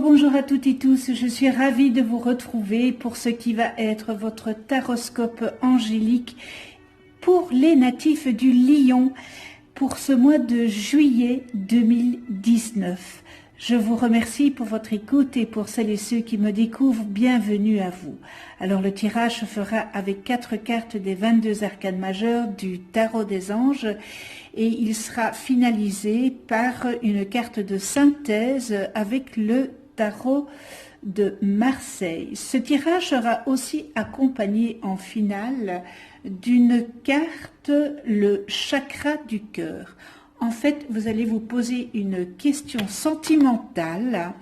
Bonjour à toutes et tous, je suis ravie de vous retrouver pour ce qui va être votre taroscope angélique pour les natifs du Lion pour ce mois de juillet 2019. Je vous remercie pour votre écoute et pour celles et ceux qui me découvrent, bienvenue à vous. Alors le tirage se fera avec 4 cartes des 22 arcanes majeures du tarot des anges et il sera finalisé par une carte de synthèse avec le tarot de Marseille. Ce tirage sera aussi accompagné en finale d'une carte, le chakra du cœur. En fait, vous allez vous poser une question sentimentale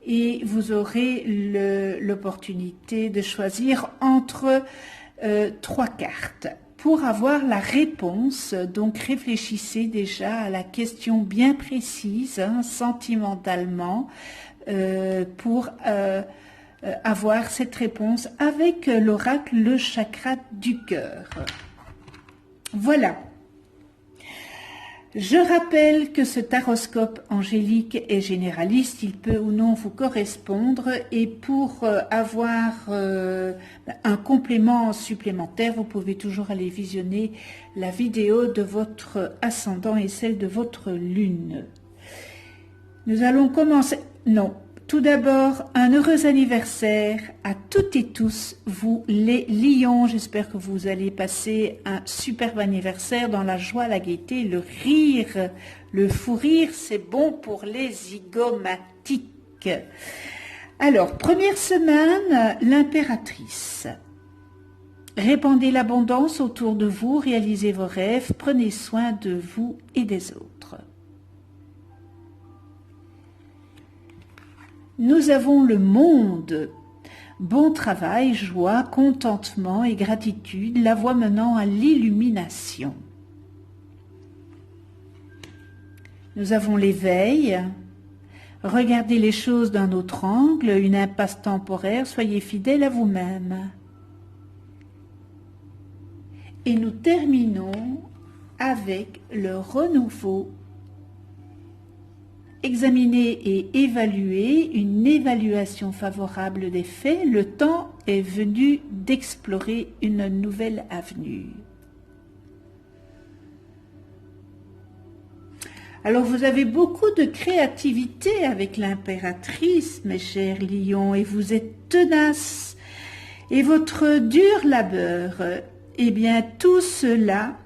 et vous aurez l'opportunité de choisir entre 3 cartes. Pour avoir la réponse, donc réfléchissez déjà à la question bien précise, sentimentalement, pour avoir cette réponse avec l'oracle, le chakra du cœur. Voilà. Je rappelle que ce taroscope angélique est généraliste, il peut ou non vous correspondre et pour avoir un complément supplémentaire, vous pouvez toujours aller visionner la vidéo de votre ascendant et celle de votre lune. Nous allons commencer... Non. Tout d'abord, un heureux anniversaire à toutes et tous, vous les lions. J'espère que vous allez passer un superbe anniversaire dans la joie, la gaieté, le rire. Le fou rire, c'est bon pour les zygomatiques. Alors, première semaine, l'impératrice. Répandez l'abondance autour de vous, réalisez vos rêves, prenez soin de vous et des autres. Nous avons le monde, bon travail, joie, contentement et gratitude, la voie menant à l'illumination. Nous avons l'éveil, regardez les choses d'un autre angle, une impasse temporaire, soyez fidèle à vous-même. Et nous terminons avec le renouveau. Examiner et évaluer, une évaluation favorable des faits, le temps est venu d'explorer une nouvelle avenue. Alors vous avez beaucoup de créativité avec l'impératrice, mes chers lions, et vous êtes tenaces. Et votre dur labeur, eh bien tout cela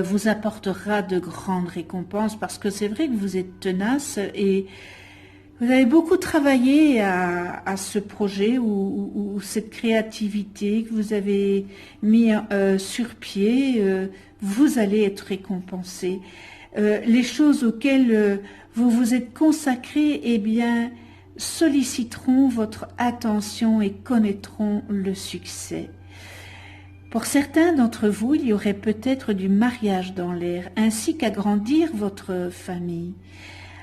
vous apportera de grandes récompenses parce que c'est vrai que vous êtes tenace et vous avez beaucoup travaillé à ce projet ou cette créativité que vous avez mis sur pied, vous allez être récompensé. Les choses auxquelles vous vous êtes consacré, eh bien, solliciteront votre attention et connaîtront le succès. Pour certains d'entre vous, il y aurait peut-être du mariage dans l'air, ainsi qu'agrandir votre famille.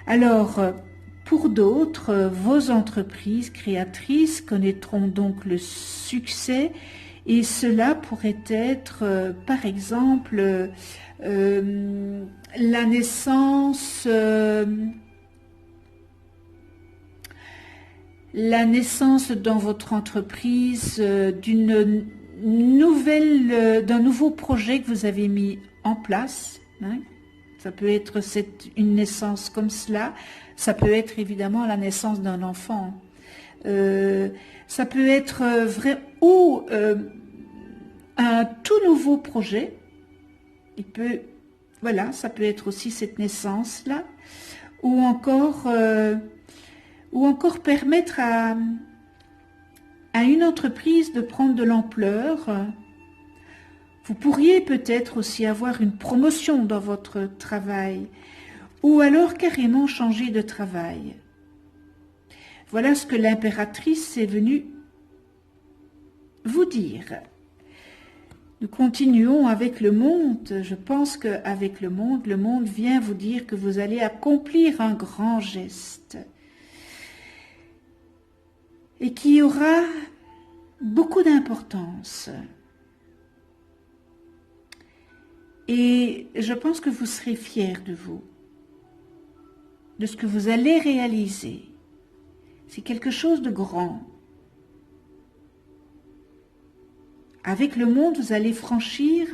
Alors, pour d'autres, vos entreprises créatrices connaîtront donc le succès et cela pourrait être, par exemple, la naissance dans votre entreprise d'un nouveau projet que vous avez mis en place. Ça peut être une naissance comme cela, ça peut être évidemment la naissance d'un enfant. Ça peut être un tout nouveau projet. Ça peut être aussi cette naissance-là, ou encore permettre à une entreprise de prendre de l'ampleur. Vous pourriez peut-être aussi avoir une promotion dans votre travail ou alors carrément changer de travail. Voilà ce que l'impératrice est venue vous dire. Nous continuons avec le monde. Je pense qu'avec le monde vient vous dire que vous allez accomplir un grand geste et qui aura beaucoup d'importance. Et je pense que vous serez fiers de vous. de ce que vous allez réaliser. C'est quelque chose de grand. Avec le monde, vous allez franchir,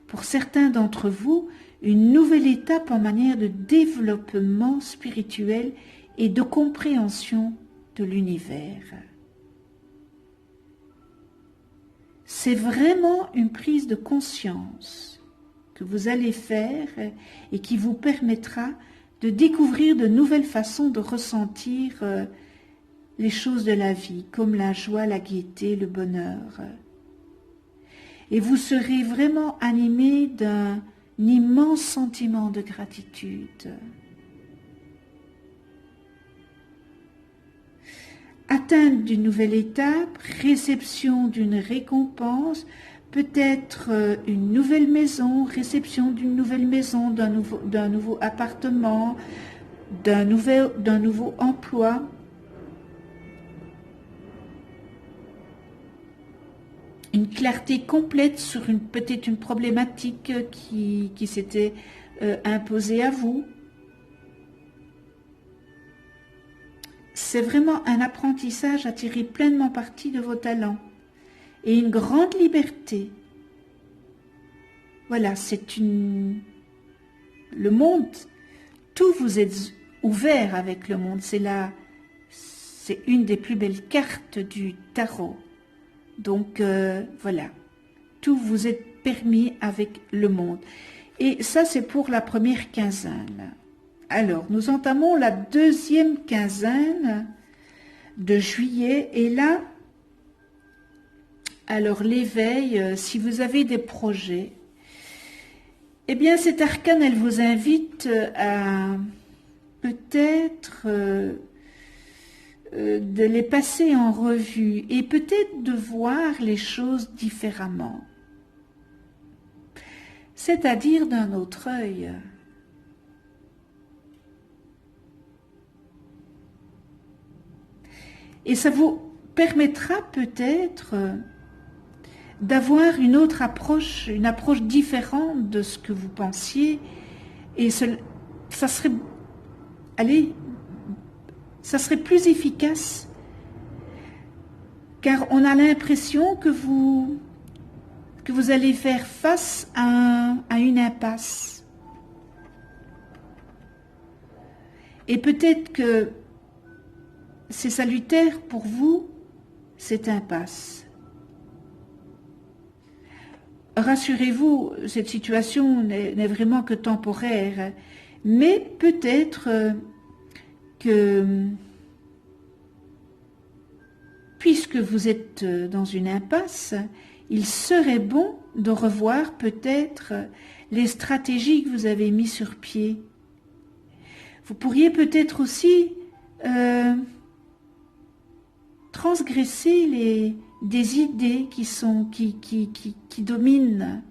pour certains d'entre vous, une nouvelle étape en manière de développement spirituel et de compréhension de l'univers. C'est vraiment une prise de conscience que vous allez faire et qui vous permettra de découvrir de nouvelles façons de ressentir les choses de la vie, comme la joie, la gaieté, le bonheur. Et vous serez vraiment animé d'un immense sentiment de gratitude. Atteinte d'une nouvelle étape, réception d'une récompense, peut-être une nouvelle maison, réception d'une nouvelle maison, d'un nouveau appartement, d'un nouveau emploi. Une clarté complète sur peut-être une problématique qui s'était imposée à vous. C'est vraiment un apprentissage à tirer pleinement parti de vos talents et une grande liberté. Voilà, le monde, tout vous êtes ouvert avec le monde. C'est une des plus belles cartes du tarot. Donc voilà, tout vous est permis avec le monde. Et ça, c'est pour la première quinzaine. Alors, nous entamons la deuxième quinzaine de juillet. Et là, alors l'éveil, si vous avez des projets, eh bien, cette arcane, elle vous invite à peut-être de les passer en revue et peut-être de voir les choses différemment, c'est-à-dire d'un autre œil. Et ça vous permettra peut-être d'avoir une autre approche, une approche différente de ce que vous pensiez. Et ça serait, ça serait plus efficace, car on a l'impression que vous allez faire face à une impasse. Et peut-être que c'est salutaire pour vous, cette impasse. Rassurez-vous, cette situation n'est vraiment que temporaire, mais peut-être que, puisque vous êtes dans une impasse, il serait bon de revoir peut-être les stratégies que vous avez mises sur pied. Vous pourriez peut-être aussi transgresser des idées qui dominent.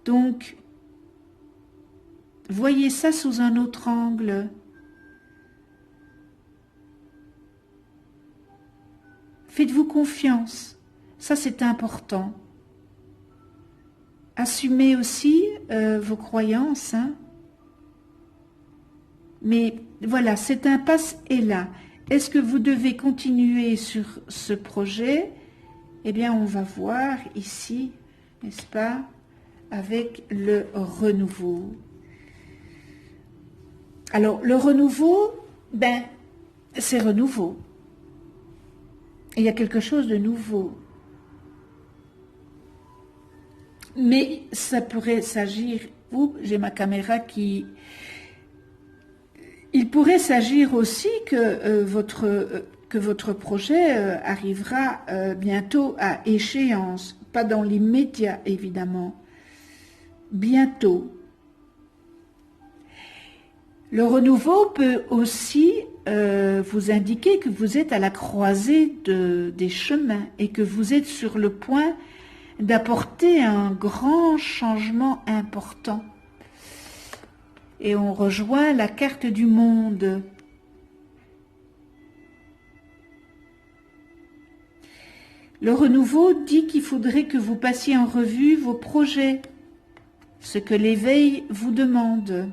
Donc, voyez ça sous un autre angle. Faites-vous confiance, ça c'est important. Assumez aussi vos croyances, hein. Mais voilà, cette impasse est là. Est-ce que vous devez continuer sur ce projet? Eh bien, on va voir ici, n'est-ce pas, avec le renouveau. Alors, le renouveau, c'est renouveau. Il y a quelque chose de nouveau. Mais ça pourrait s'agir, j'ai ma caméra qui... Il pourrait s'agir aussi que votre projet arrivera bientôt à échéance, pas dans l'immédiat évidemment, bientôt. Le renouveau peut aussi vous indiquer que vous êtes à la croisée des chemins et que vous êtes sur le point d'apporter un grand changement important. Et on rejoint la carte du monde. Le renouveau dit qu'il faudrait que vous passiez en revue vos projets, ce que l'éveil vous demande.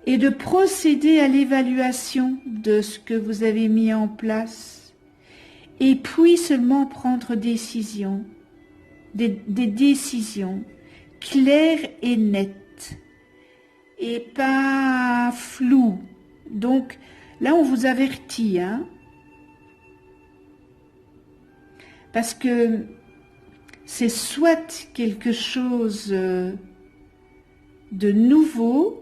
et de procéder à l'évaluation de ce que vous avez mis en place, et puis seulement prendre des décisions claires et nettes, et pas floues. Donc là, on vous avertit, hein, parce que c'est soit quelque chose de nouveau,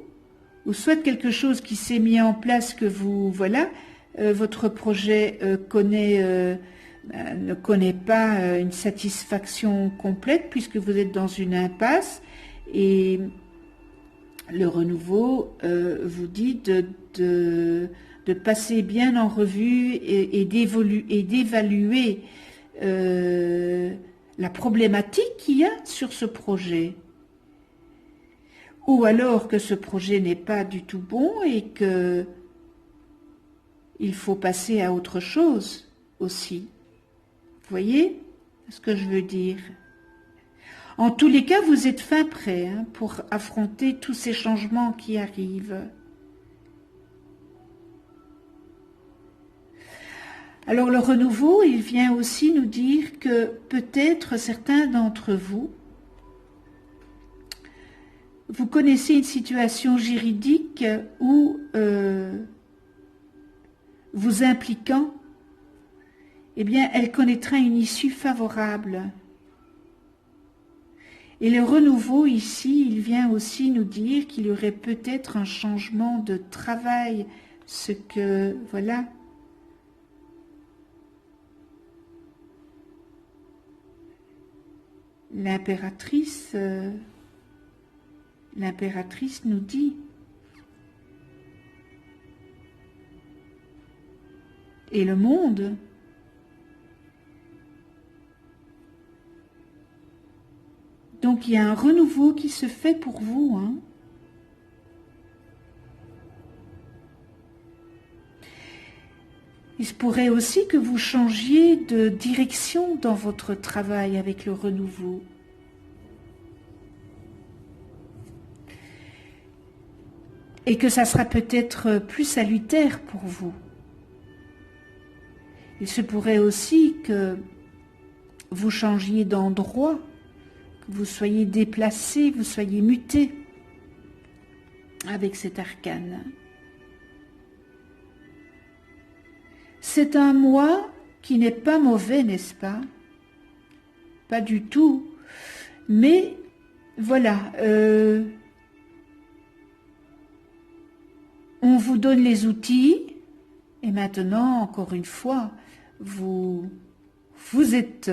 ou soit quelque chose qui s'est mis en place que vous, voilà, votre projet ne connaît pas une satisfaction complète puisque vous êtes dans une impasse, et le renouveau vous dit de passer bien en revue et d'évaluer la problématique qu'il y a sur ce projet. Ou alors que ce projet n'est pas du tout bon et que il faut passer à autre chose aussi. Vous voyez ce que je veux dire? En tous les cas, vous êtes fin prêt, hein, pour affronter tous ces changements qui arrivent. Alors le renouveau, il vient aussi nous dire que peut-être certains d'entre vous, vous connaissez une situation juridique où vous impliquant, eh bien, elle connaîtra une issue favorable. Et le renouveau ici, il vient aussi nous dire qu'il y aurait peut-être un changement de travail, ce que, voilà. L'impératrice nous dit. Et le monde. Donc il y a un renouveau qui se fait pour vous, hein. Il se pourrait aussi que vous changiez de direction dans votre travail avec le renouveau. Et que ça sera peut-être plus salutaire pour vous. Il se pourrait aussi que vous changiez d'endroit, que vous soyez déplacé, vous soyez muté avec cet arcane. C'est un mois qui n'est pas mauvais, n'est-ce pas? Pas du tout. Mais voilà, on vous donne les outils et maintenant, encore une fois, vous êtes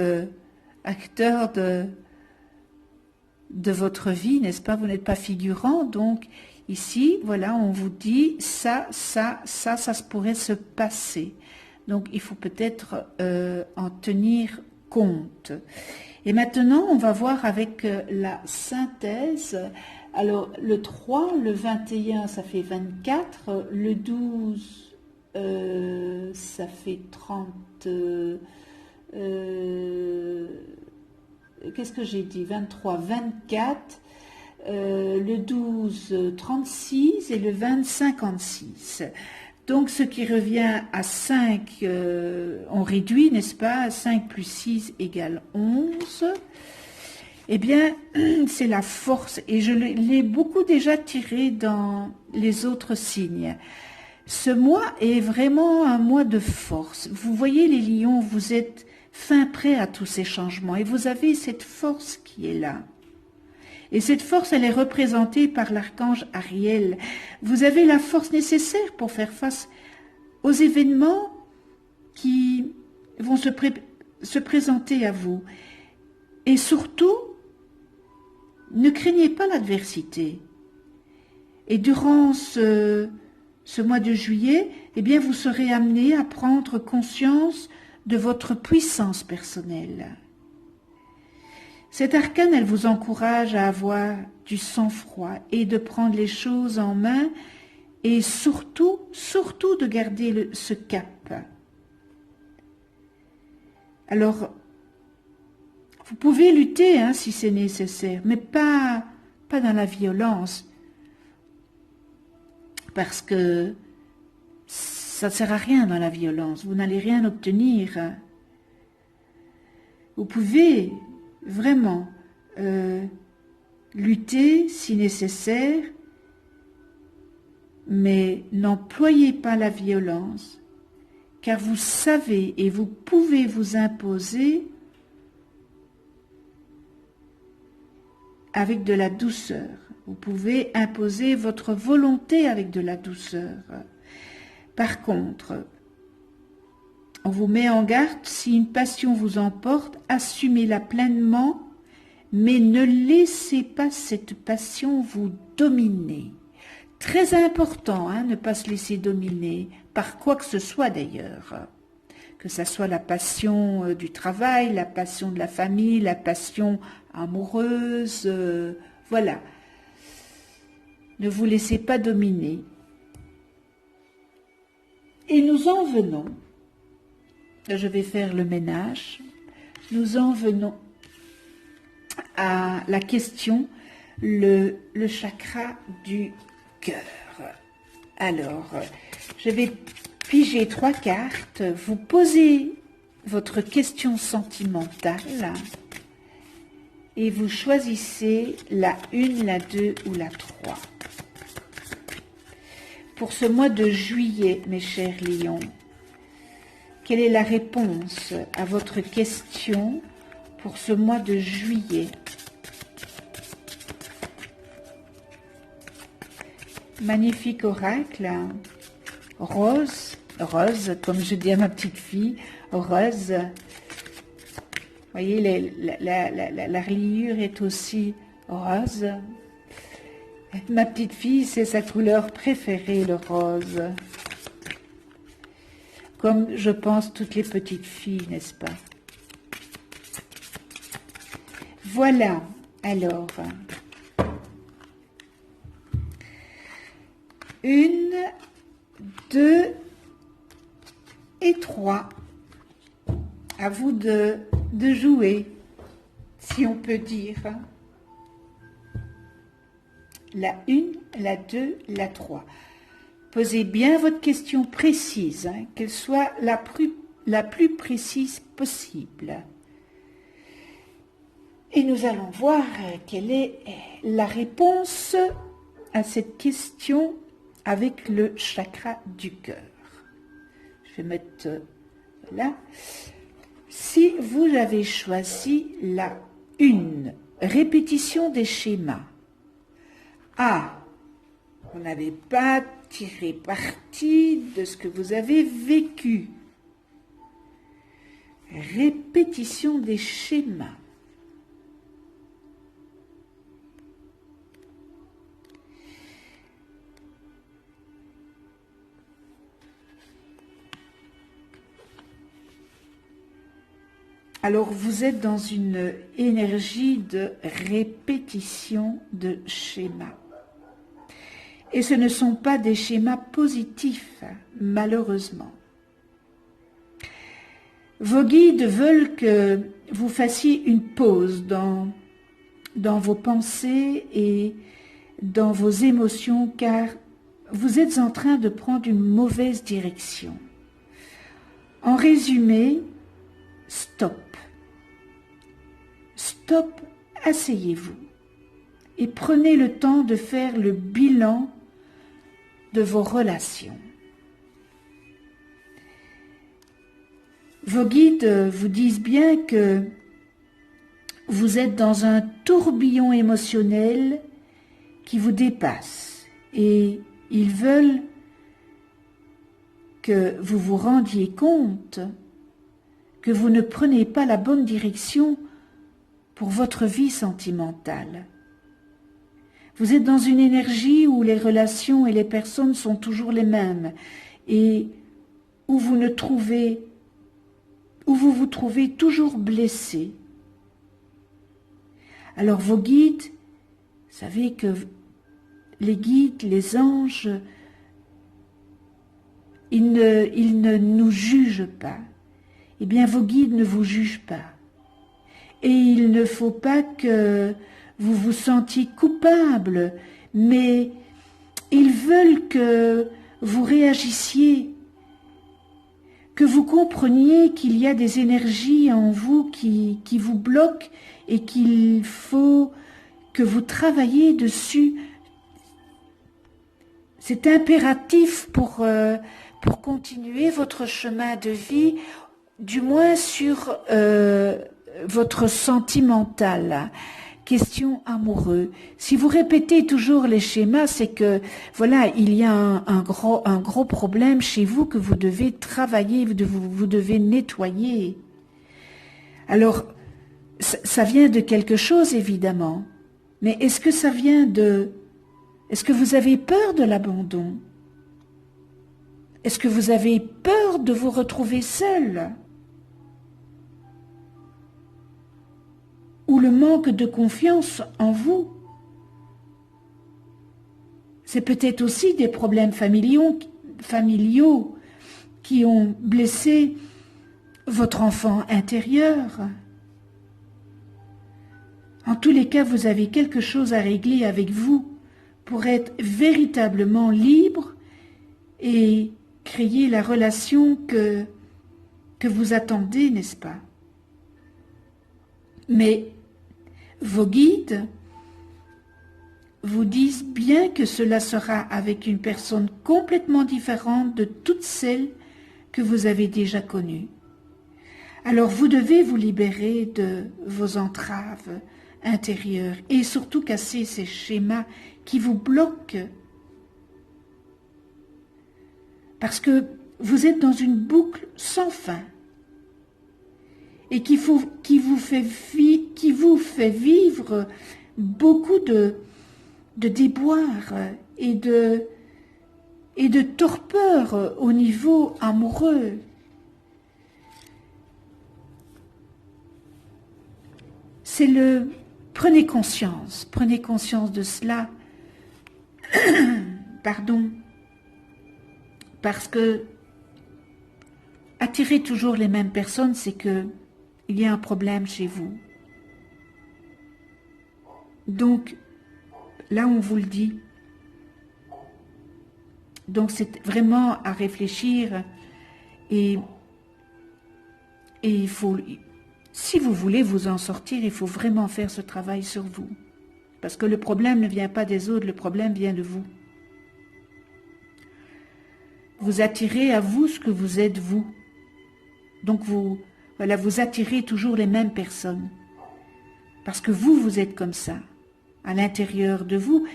acteur de votre vie, n'est-ce pas? Vous n'êtes pas figurant, donc ici, voilà, on vous dit ça se pourrait se passer. Donc, il faut peut-être en tenir compte. Et maintenant, on va voir avec la synthèse. Alors, le 3, le 21, ça fait 24. Le 12, ça fait 30. Qu'est-ce que j'ai dit? 23, 24. Le 12, 36 et le 20, 56. Donc, ce qui revient à 5, on réduit, n'est-ce pas? 5 plus 6 égale 11. Eh bien, c'est la force. Et je l'ai beaucoup déjà tiré dans les autres signes. Ce mois est vraiment un mois de force. Vous voyez les lions, vous êtes fin prêt à tous ces changements. Et vous avez cette force qui est là. Et cette force, elle est représentée par l'archange Ariel. Vous avez la force nécessaire pour faire face aux événements qui vont se présenter à vous. Et surtout, ne craignez pas l'adversité. Et durant ce mois de juillet, eh bien, vous serez amené à prendre conscience de votre puissance personnelle. Cette arcane, elle vous encourage à avoir du sang-froid et de prendre les choses en main et surtout de garder ce cap. Alors, vous pouvez lutter hein, si c'est nécessaire, mais pas dans la violence. parce que ça ne sert à rien dans la violence, vous n'allez rien obtenir. Vous pouvez vraiment lutter si nécessaire, mais n'employez pas la violence, car vous savez et vous pouvez vous imposer avec de la douceur. Vous pouvez imposer votre volonté avec de la douceur. Par contre, on vous met en garde, si une passion vous emporte, assumez-la pleinement, mais ne laissez pas cette passion vous dominer. Très important, ne pas se laisser dominer, par quoi que ce soit d'ailleurs. Que ce soit la passion du travail, la passion de la famille, la passion amoureuse, voilà. Ne vous laissez pas dominer. Et nous en venons, je vais faire le ménage, nous en venons à la question, le chakra du cœur. Alors, je vais piger 3 cartes, vous posez votre question sentimentale et vous choisissez la 1, la 2 ou la 3. Pour ce mois de juillet, mes chers lions, quelle est la réponse à votre question pour ce mois de juillet? Magnifique oracle, rose, comme je dis à ma petite fille, rose. Vous voyez, la reliure est aussi rose. Ma petite fille, c'est sa couleur préférée, le rose. Comme je pense toutes les petites filles, n'est-ce pas? Voilà, alors. 1, 2 et 3. À vous de jouer, si on peut dire. La 1, la 2, la 3. Posez bien votre question précise, qu'elle soit la plus précise possible. Et nous allons voir quelle est la réponse à cette question avec le chakra du cœur. Je vais mettre là. Si vous avez choisi la 1, répétition des schémas. Ah, vous n'avez pas tiré parti de ce que vous avez vécu. Répétition des schémas. Alors, vous êtes dans une énergie de répétition de schémas. Et ce ne sont pas des schémas positifs, malheureusement. Vos guides veulent que vous fassiez une pause dans vos pensées et dans vos émotions, car vous êtes en train de prendre une mauvaise direction. En résumé, stop. Stop, asseyez-vous et prenez le temps de faire le bilan de vos relations. Vos guides vous disent bien que vous êtes dans un tourbillon émotionnel qui vous dépasse et ils veulent que vous vous rendiez compte que vous ne prenez pas la bonne direction pour votre vie sentimentale. Vous êtes dans une énergie où les relations et les personnes sont toujours les mêmes et où vous vous trouvez toujours blessé. Alors vos guides, vous savez que les guides, les anges, ils ne nous jugent pas. Eh bien, vos guides ne vous jugent pas. Et il ne faut pas que vous vous sentiez coupable, mais Ils veulent que vous réagissiez, que vous compreniez qu'il y a des énergies en vous qui vous bloquent et qu'il faut que vous travailliez dessus. C'est impératif pour continuer votre chemin de vie, du moins sur votre sentimental. Question amoureux. Si vous répétez toujours les schémas, c'est que voilà, il y a un gros problème chez vous que vous devez travailler, vous devez nettoyer. Alors, ça vient de quelque chose évidemment, mais est-ce que ça vient de... Est-ce que vous avez peur de l'abandon? Est-ce que vous avez peur de vous retrouver seul? Ou le manque de confiance en vous? C'est peut-être aussi des problèmes familiaux qui ont blessé votre enfant intérieur. En tous les cas, vous avez quelque chose à régler avec vous pour être véritablement libre et créer la relation que vous attendez, n'est-ce pas? Mais vos guides vous disent bien que cela sera avec une personne complètement différente de toutes celles que vous avez déjà connues. Alors vous devez vous libérer de vos entraves intérieures et surtout casser ces schémas qui vous bloquent. Parce que vous êtes dans une boucle sans fin et qui vous fait vivre beaucoup de déboires et de torpeur au niveau amoureux. Prenez conscience de cela, pardon, parce que attirer toujours les mêmes personnes, c'est que il y a un problème chez vous. Donc, là on vous le dit. Donc c'est vraiment à réfléchir et il faut, si vous voulez vous en sortir, il faut vraiment faire ce travail sur vous. Parce que le problème ne vient pas des autres, le problème vient de vous. Vous attirez à vous ce que vous êtes vous. Donc vous attirez toujours les mêmes personnes. Parce que vous êtes comme ça. À l'intérieur de vous,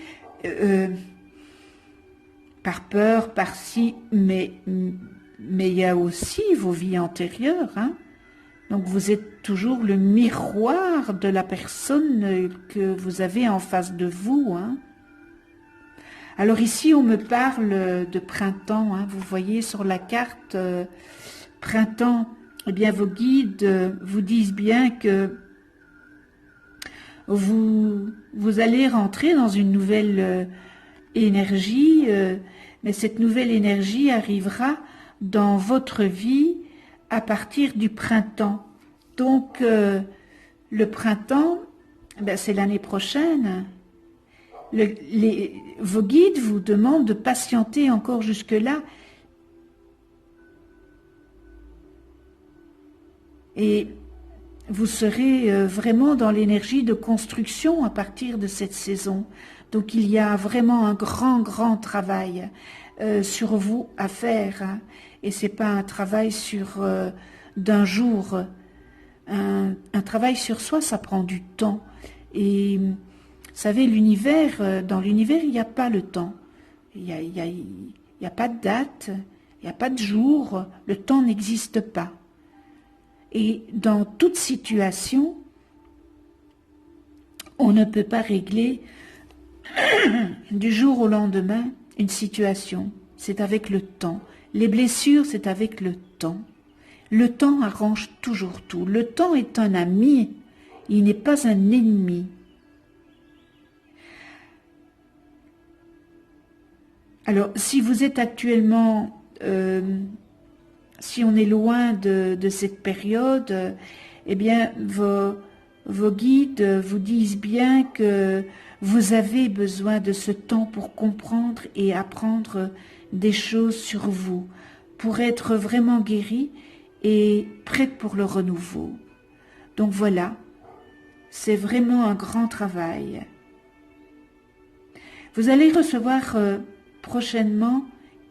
par peur, par si, mais il y a aussi vos vies antérieures, hein. Donc vous êtes toujours le miroir de la personne que vous avez en face de vous, hein. Alors ici on me parle de printemps, hein. Vous voyez sur la carte printemps, eh bien vos guides vous disent bien que vous allez rentrer dans une nouvelle énergie, mais cette nouvelle énergie arrivera dans votre vie à partir du printemps. Donc, le printemps, ben, c'est l'année prochaine. Vos guides vous demandent de patienter encore jusque-là. Et vous serez vraiment dans l'énergie de construction à partir de cette saison. Donc, il y a vraiment un grand travail sur vous à faire, hein. Et c'est pas un travail d'un jour. Un travail sur soi, ça prend du temps. Et vous savez, dans l'univers, il n'y a pas le temps. Il y a pas de date, il n'y a pas de jour, le temps n'existe pas. Et dans toute situation, on ne peut pas régler du jour au lendemain une situation. C'est avec le temps. Les blessures, c'est avec le temps. Le temps arrange toujours tout. Le temps est un ami, il n'est pas un ennemi. Alors, si vous êtes actuellement, si on est loin de cette période, eh bien, vos guides vous disent bien que Vous avez besoin de ce temps pour comprendre et apprendre des choses sur vous, pour être vraiment guéri et prête pour le renouveau. Donc voilà, c'est vraiment un grand travail. Vous allez recevoir prochainement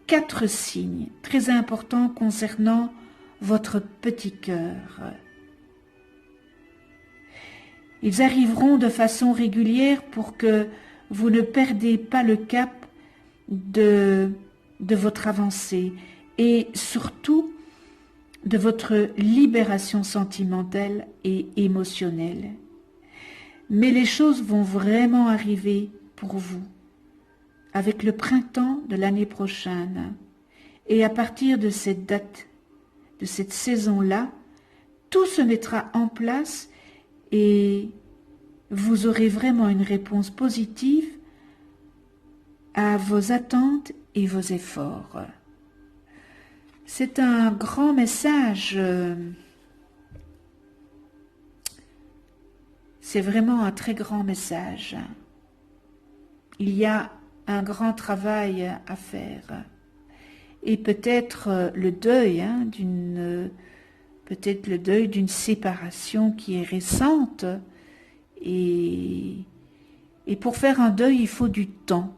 4 signes très importants concernant votre petit cœur. Ils arriveront de façon régulière pour que vous ne perdez pas le cap de votre avancée et surtout de votre libération sentimentale et émotionnelle. Mais les choses vont vraiment arriver pour vous avec le printemps de l'année prochaine. Et à partir de cette date, de cette saison-là, tout se mettra en place et vous aurez vraiment une réponse positive à vos attentes et vos efforts. C'est un grand message. C'est vraiment un très grand message. Il y a un grand travail à faire. Et peut-être le deuil, peut-être le deuil d'une séparation qui est récente. Et pour faire un deuil, il faut du temps.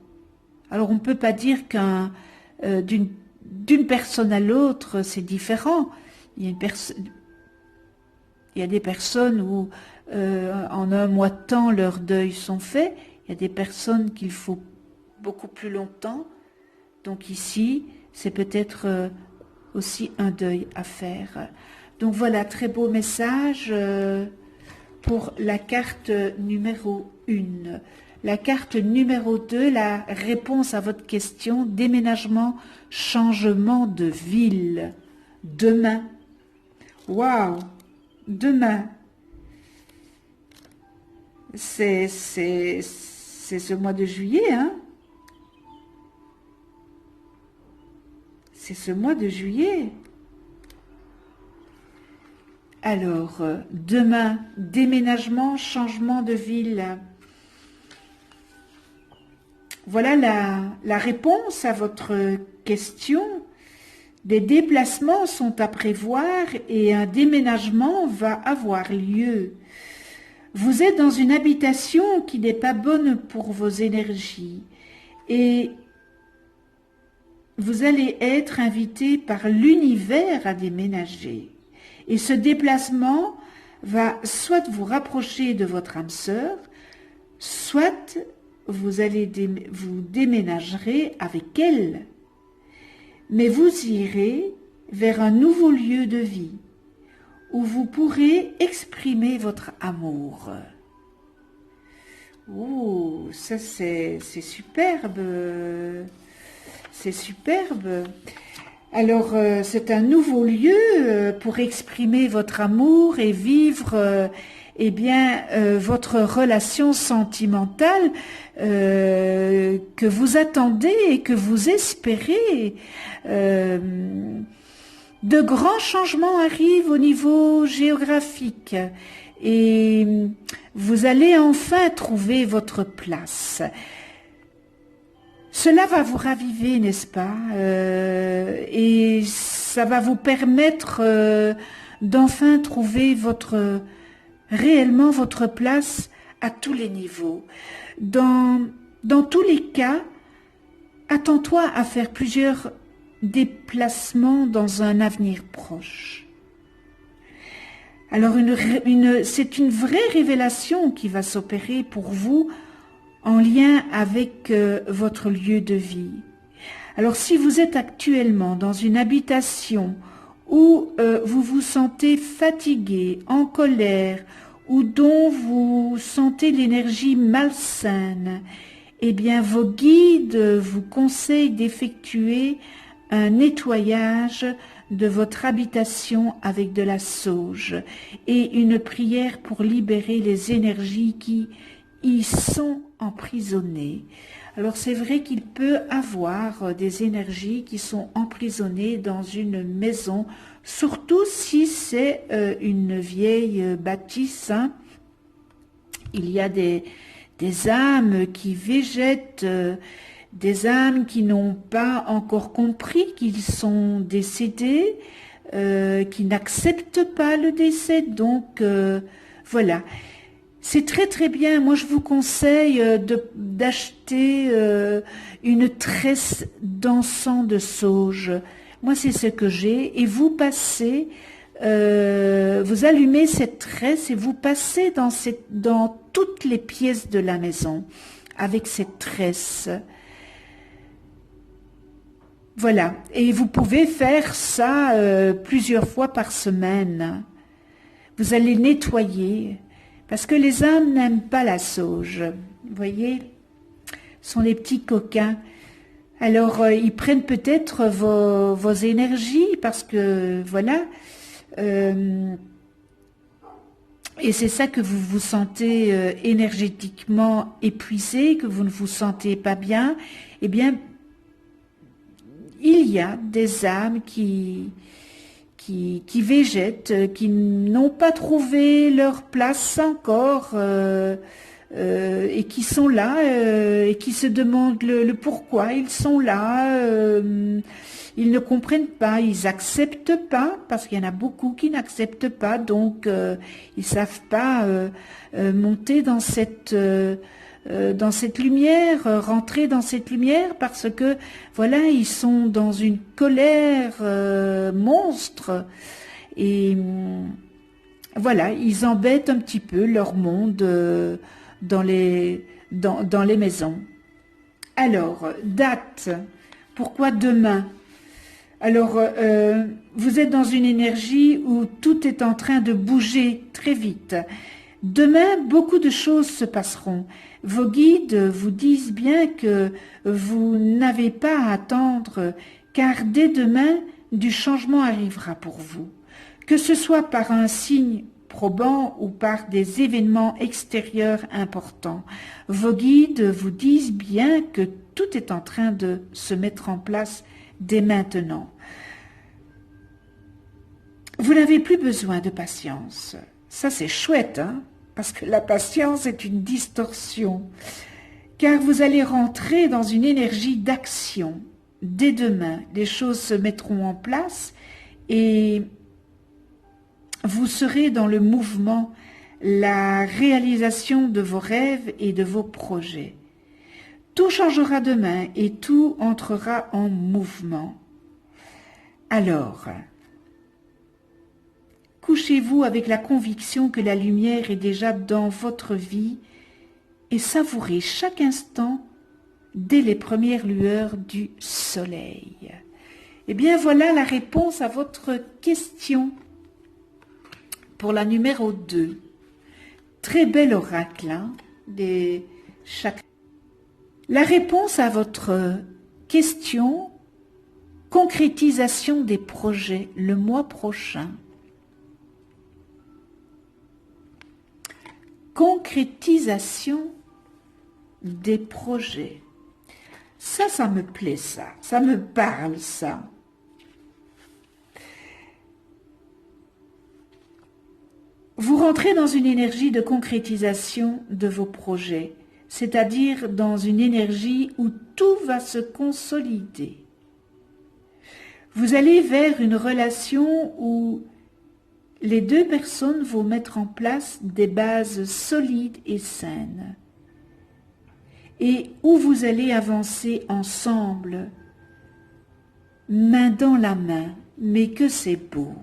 Alors on ne peut pas dire d'une personne à l'autre, c'est différent. Il y a des personnes où en un mois de temps, leurs deuils sont faits. Il y a des personnes qu'il faut beaucoup plus longtemps. Donc ici, c'est peut-être aussi un deuil à faire. Donc voilà, très beau message pour la carte numéro 1. La carte numéro 2, la réponse à votre question, déménagement, changement de ville. Demain. Waouh! Demain. C'est ce mois de juillet, hein? C'est ce mois de juillet. Alors, demain, déménagement, changement de ville. Voilà la réponse à votre question. Des déplacements sont à prévoir et un déménagement va avoir lieu. Vous êtes dans une habitation qui n'est pas bonne pour vos énergies et vous allez être invité par l'univers à déménager. Et ce déplacement va soit vous rapprocher de votre âme sœur, soit vous déménagerez avec elle. Mais vous irez vers un nouveau lieu de vie où vous pourrez exprimer votre amour. Oh, ça c'est superbe. C'est superbe. Alors, c'est un nouveau lieu pour exprimer votre amour et vivre votre relation sentimentale que vous attendez et que vous espérez. De grands changements arrivent au niveau géographique et vous allez enfin trouver votre place. Cela va vous raviver, n'est-ce pas? Et ça va vous permettre d'enfin trouver réellement votre place à tous les niveaux. Dans tous les cas, attends-toi à faire plusieurs déplacements dans un avenir proche. Alors c'est une vraie révélation qui va s'opérer pour vous en lien avec votre lieu de vie. Alors si vous êtes actuellement dans une habitation où vous vous sentez fatigué, en colère, ou dont vous sentez l'énergie malsaine, eh bien vos guides vous conseillent d'effectuer un nettoyage de votre habitation avec de la sauge et une prière pour libérer les énergies qui y sont emprisonnées. Alors c'est vrai qu'il peut avoir des énergies qui sont emprisonnées dans une maison, surtout si c'est une vieille bâtisse. Il y a des des âmes qui végètent, des âmes qui n'ont pas encore compris qu'ils sont décédés, qui n'acceptent pas le décès. Donc voilà, c'est très très bien. Moi je vous conseille d'acheter une tresse d'encens de sauge. Moi c'est ce que j'ai, et vous passez, vous allumez cette tresse et vous passez dans toutes les pièces de la maison avec cette tresse. Voilà, et vous pouvez faire ça plusieurs fois par semaine. Vous allez nettoyer, parce que les âmes n'aiment pas la sauge. Vous voyez, ce sont les petits coquins. Alors, ils prennent peut-être vos énergies, parce que, voilà, et c'est ça que vous vous sentez énergétiquement épuisé, que vous ne vous sentez pas bien. Eh bien, il y a des âmes qui végètent, qui n'ont pas trouvé leur place encore, et qui sont là, et qui se demandent le pourquoi ils sont là. Ils ne comprennent pas, ils n'acceptent pas, parce qu'il y en a beaucoup qui n'acceptent pas, donc ils ne savent pas monter dans cette lumière, rentrer dans cette lumière, parce que voilà, ils sont dans une colère monstre, et voilà, ils embêtent un petit peu leur monde dans les maisons. Alors, date, pourquoi demain? Alors, vous êtes dans une énergie où tout est en train de bouger très vite. Demain, beaucoup de choses se passeront. Vos guides vous disent bien que vous n'avez pas à attendre, car dès demain, du changement arrivera pour vous. Que ce soit par un signe probant ou par des événements extérieurs importants, vos guides vous disent bien que tout est en train de se mettre en place dès maintenant. Vous n'avez plus besoin de patience. Ça, c'est chouette, hein? Parce que la patience est une distorsion, car vous allez rentrer dans une énergie d'action. Dès demain, les choses se mettront en place et vous serez dans le mouvement, la réalisation de vos rêves et de vos projets. Tout changera demain et tout entrera en mouvement. Alors, couchez-vous avec la conviction que la lumière est déjà dans votre vie et savourez chaque instant dès les premières lueurs du soleil. Eh bien, voilà la réponse à votre question pour la numéro 2. Très bel oracle, hein, des chakras. La réponse à votre question, concrétisation des projets le mois prochain. Concrétisation des projets. Ça me plaît, ça me parle, ça. Vous rentrez dans une énergie de concrétisation de vos projets, c'est-à-dire dans une énergie où tout va se consolider. Vous allez vers une relation où les deux personnes vont mettre en place des bases solides et saines, et où vous allez avancer ensemble, main dans la main, mais que c'est beau.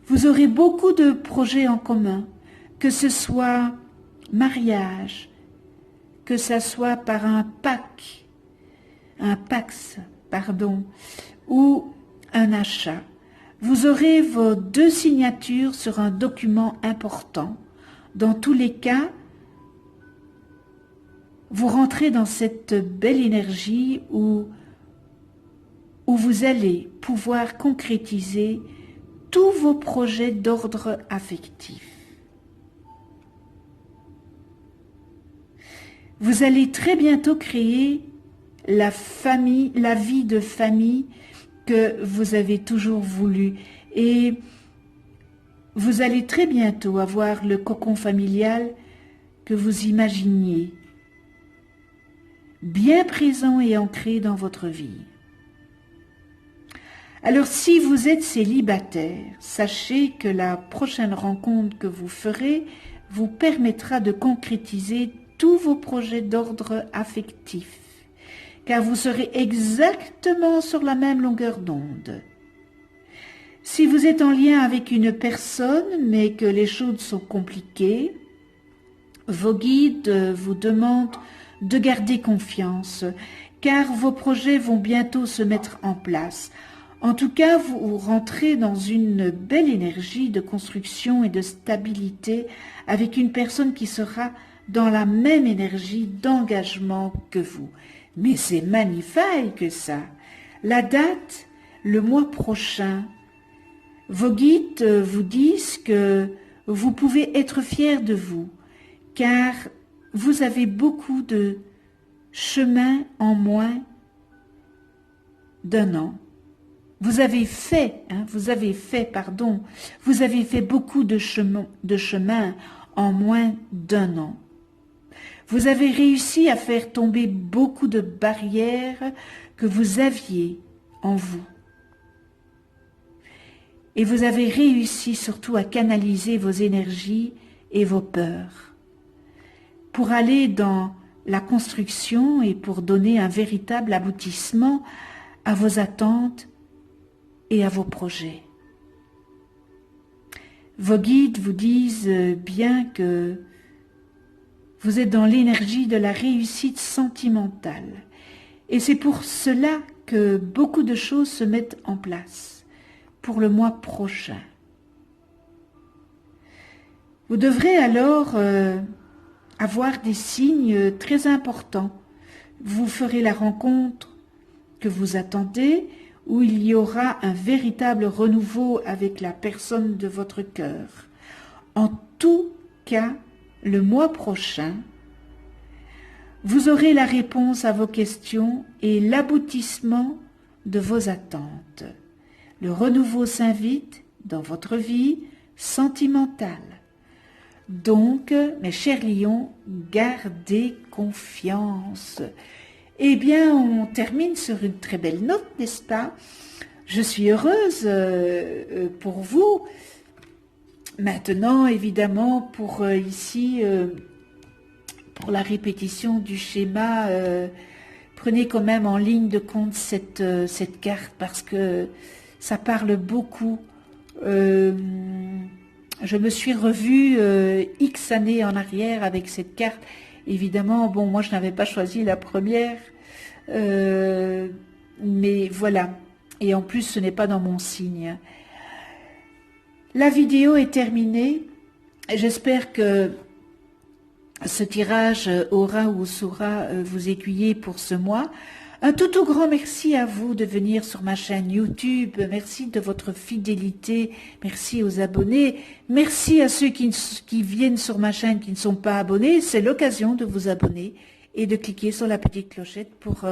Vous aurez beaucoup de projets en commun, que ce soit mariage, que ce soit par un pax, ou un achat. Vous aurez vos deux signatures sur un document important. Dans tous les cas, vous rentrez dans cette belle énergie où vous allez pouvoir concrétiser tous vos projets d'ordre affectif. Vous allez très bientôt créer la vie de famille que vous avez toujours voulu, et vous allez très bientôt avoir le cocon familial que vous imaginiez, bien présent et ancré dans votre vie. Alors si vous êtes célibataire, sachez que la prochaine rencontre que vous ferez vous permettra de concrétiser tous vos projets d'ordre affectif, car vous serez exactement sur la même longueur d'onde. Si vous êtes en lien avec une personne, mais que les choses sont compliquées, vos guides vous demandent de garder confiance, car vos projets vont bientôt se mettre en place. En tout cas, vous rentrez dans une belle énergie de construction et de stabilité avec une personne qui sera dans la même énergie d'engagement que vous. Mais c'est magnifique que ça. La date, le mois prochain, vos guides vous disent que vous pouvez être fiers de vous, car vous avez beaucoup de chemin en moins d'un an. Vous avez fait beaucoup de chemin en moins d'un an. Vous avez réussi à faire tomber beaucoup de barrières que vous aviez en vous. Et vous avez réussi surtout à canaliser vos énergies et vos peurs pour aller dans la construction et pour donner un véritable aboutissement à vos attentes et à vos projets. Vos guides vous disent bien que vous êtes dans l'énergie de la réussite sentimentale. Et c'est pour cela que beaucoup de choses se mettent en place pour le mois prochain. Vous devrez alors avoir des signes très importants. Vous ferez la rencontre que vous attendez, où il y aura un véritable renouveau avec la personne de votre cœur. En tout cas, le mois prochain, vous aurez la réponse à vos questions et l'aboutissement de vos attentes. Le renouveau s'invite dans votre vie sentimentale. Donc, mes chers lions, gardez confiance. Eh bien, on termine sur une très belle note, n'est-ce pas? Je suis heureuse pour vous. Maintenant, évidemment, pour pour la répétition du schéma, prenez quand même en ligne de compte cette carte parce que ça parle beaucoup. Je me suis revue X années en arrière avec cette carte. Évidemment, bon, moi je n'avais pas choisi la première, mais voilà. Et en plus, ce n'est pas dans mon signe. La vidéo est terminée. J'espère que ce tirage aura ou saura vous aiguiller pour ce mois. Un tout grand merci à vous de venir sur ma chaîne YouTube. Merci de votre fidélité. Merci aux abonnés. Merci à ceux qui viennent sur ma chaîne qui ne sont pas abonnés. C'est l'occasion de vous abonner et de cliquer sur la petite clochette pour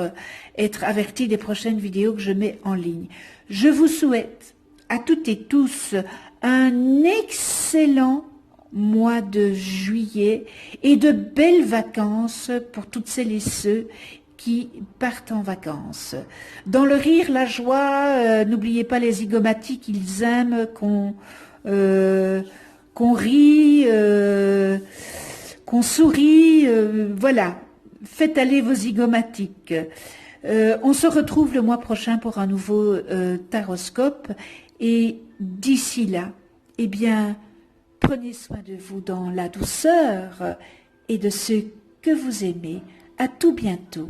être averti des prochaines vidéos que je mets en ligne. Je vous souhaite à toutes et tous un excellent mois de juillet et de belles vacances pour toutes celles et ceux qui partent en vacances. Dans le rire, la joie, n'oubliez pas les zygomatiques, ils aiment qu'on rit, qu'on sourit, voilà. Faites aller vos zygomatiques. On se retrouve le mois prochain pour un nouveau taroscope et d'ici là, eh bien, prenez soin de vous dans la douceur et de ceux que vous aimez. À tout bientôt.